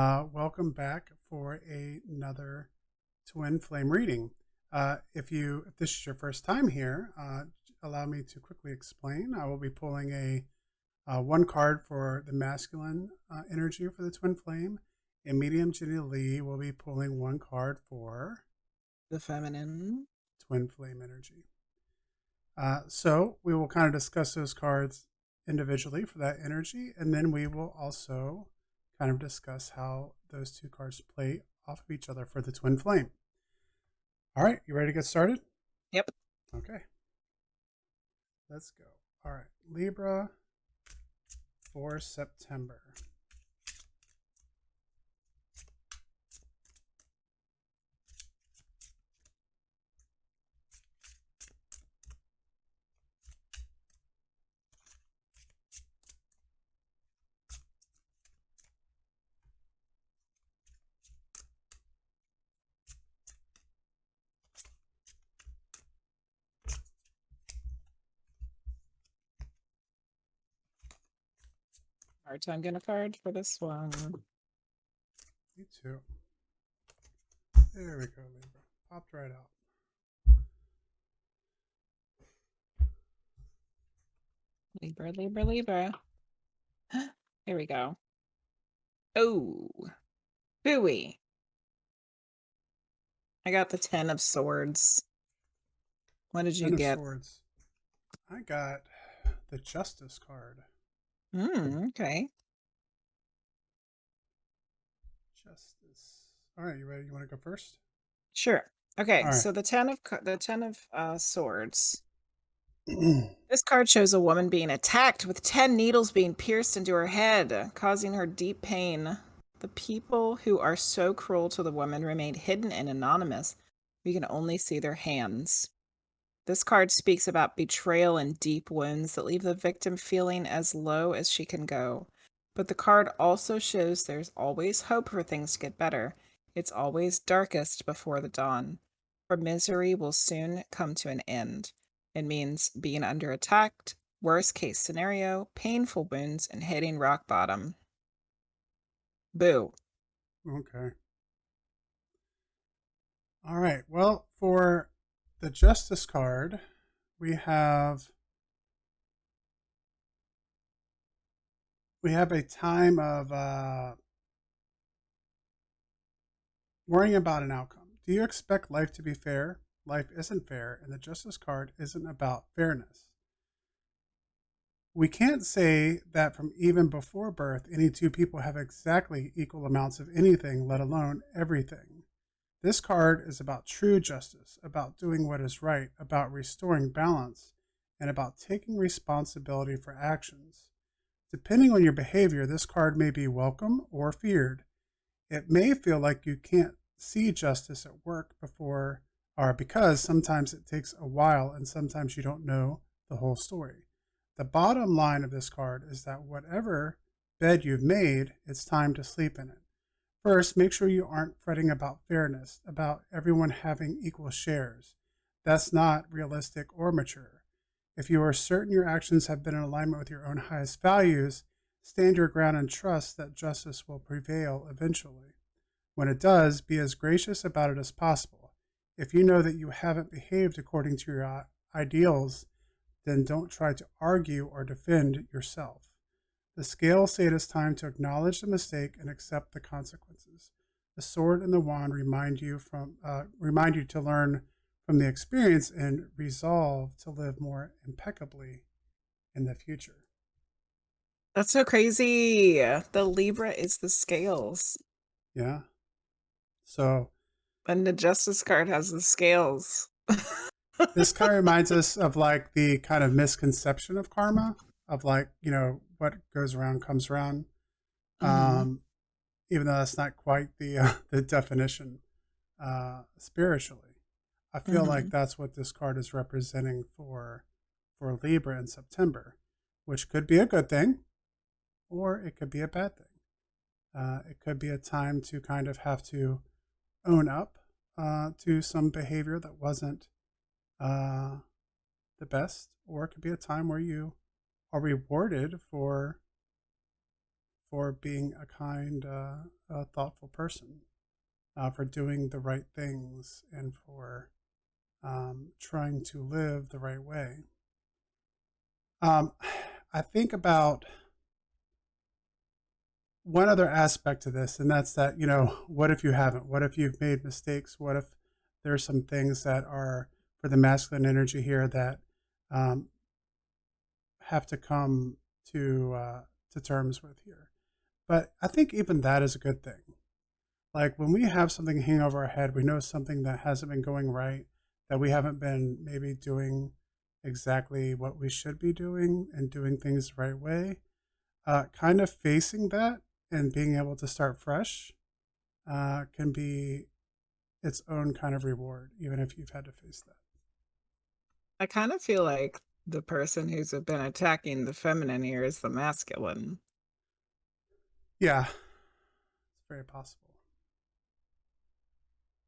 Welcome back for another twin flame reading. If this is your first time here, allow me to quickly explain. I will be pulling a one card for the masculine energy for the twin flame, and medium Jenny Lee will be pulling one card for The feminine. twin flame energy. So we will kind of discuss those cards individually for that energy, and then we will also kind of discuss how those two cards play off of each other for the twin flame. All right, you ready to get started? Yep. Okay, let's go. All right, Libra for September. Hard time getting a card for this one. Me too. There we go, Libra. Popped right out. Libra, Libra, Libra. Here we go. Oh, booey. I got the 10 of Swords. What did you Ten of get? Swords. I got the Justice card. Okay. Justice. All right, you ready? You want to go first? Sure. Okay, All right. so the 10 of Swords. This card shows a woman being attacked with 10 needles being pierced into her head, causing her deep pain. The people who are so cruel to the woman remain hidden and anonymous. We can only see their hands. This card speaks about betrayal and deep wounds that leave the victim feeling as low as she can go. But the card also shows there's always hope for things to get better. It's always darkest before the dawn. For misery will soon come to an end. It means being under attack, worst case scenario, painful wounds, and hitting rock bottom. Boo. Okay. All right. Well, for the Justice card, we have a time of worrying about an outcome. Do you expect life to be fair? Life isn't fair, and the Justice card isn't about fairness. We can't say that from even before birth, any two people have exactly equal amounts of anything, let alone everything. This card is about true justice, about doing what is right, about restoring balance, and about taking responsibility for actions. Depending on your behavior, this card may be welcome or feared. It may feel like you can't see justice at work before or because sometimes it takes a while and sometimes you don't know the whole story. The bottom line of this card is that whatever bed you've made, it's time to sleep in it. First, make sure you aren't fretting about fairness, about everyone having equal shares. That's not realistic or mature. If you are certain your actions have been in alignment with your own highest values, stand your ground and trust that justice will prevail eventually. When it does, be as gracious about it as possible. If you know that you haven't behaved according to your ideals, then don't try to argue or defend yourself. The scales say it is time to acknowledge the mistake and accept the consequences. The sword and the wand remind you to learn from the experience and resolve to live more impeccably in the future. That's so crazy. The Libra is the scales. Yeah. So And the Justice card has the scales. this kind of reminds us of like the kind of misconception of karma, of like, what goes around comes around. Mhm. Um, Even though that's not quite the definition spiritually. I feel like Mhm. that's what this card is representing for Libra in September, which could be a good thing or it could be a bad thing. It could be a time to kind of have to own up to some behavior that wasn't uh, the best, or it could be a time where you are rewarded for being a kind a thoughtful person, for doing the right things and for trying to live the right way. Um, I think about one other aspect to this, and that's that, what if you haven't? What if you've made mistakes? What if there's some things that are for the masculine energy here that um, have to come to terms with here? But I think even that is a good thing. Like when we have something hanging over our head, we know something that hasn't been going right, that we haven't been maybe doing exactly what we should be doing and doing things the right way. Kind of facing that and being able to start fresh can be its own kind of reward, even if you've had to face that. I kind of feel like the person who's been attacking the feminine here is the masculine, Yeah, it's very possible.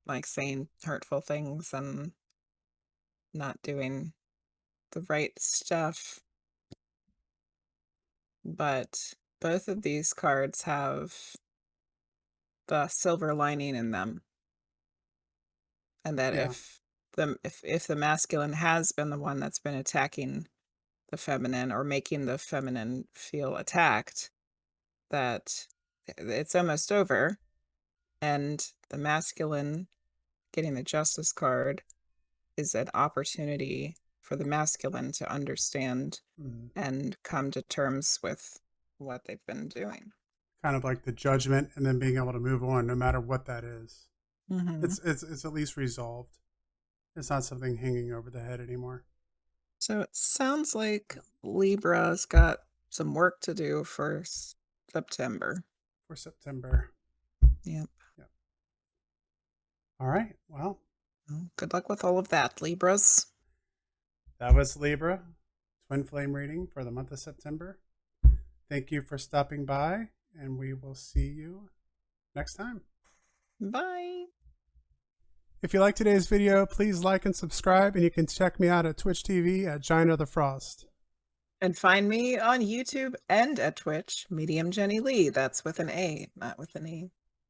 like saying hurtful things and not doing the right stuff. But both of these cards have the silver lining in them, and that Yeah. if the masculine has been the one that's been attacking the feminine or making the feminine feel attacked, that it's almost over, and the masculine getting the justice card is an opportunity for the masculine to understand Mhm. and come to terms with what they've been doing. Kind of like the judgment and then being able to move on no matter what that is. Mhm. It's at least resolved. It's not something hanging over the head anymore. So it sounds like Libra's got some work to do for September. For September. Yep. Yeah. All right. Well, Well, good luck with all of that, Libras. that was Libra, twin flame reading for the month of September. Thank you for stopping by, and we will see you next time. Bye. If you like today's video, please like and subscribe, and you can check me out at Twitch TV at Giant of the Frost. And find me on YouTube and at Twitch, Medium Jenny Lee. That's with an A, not with an E.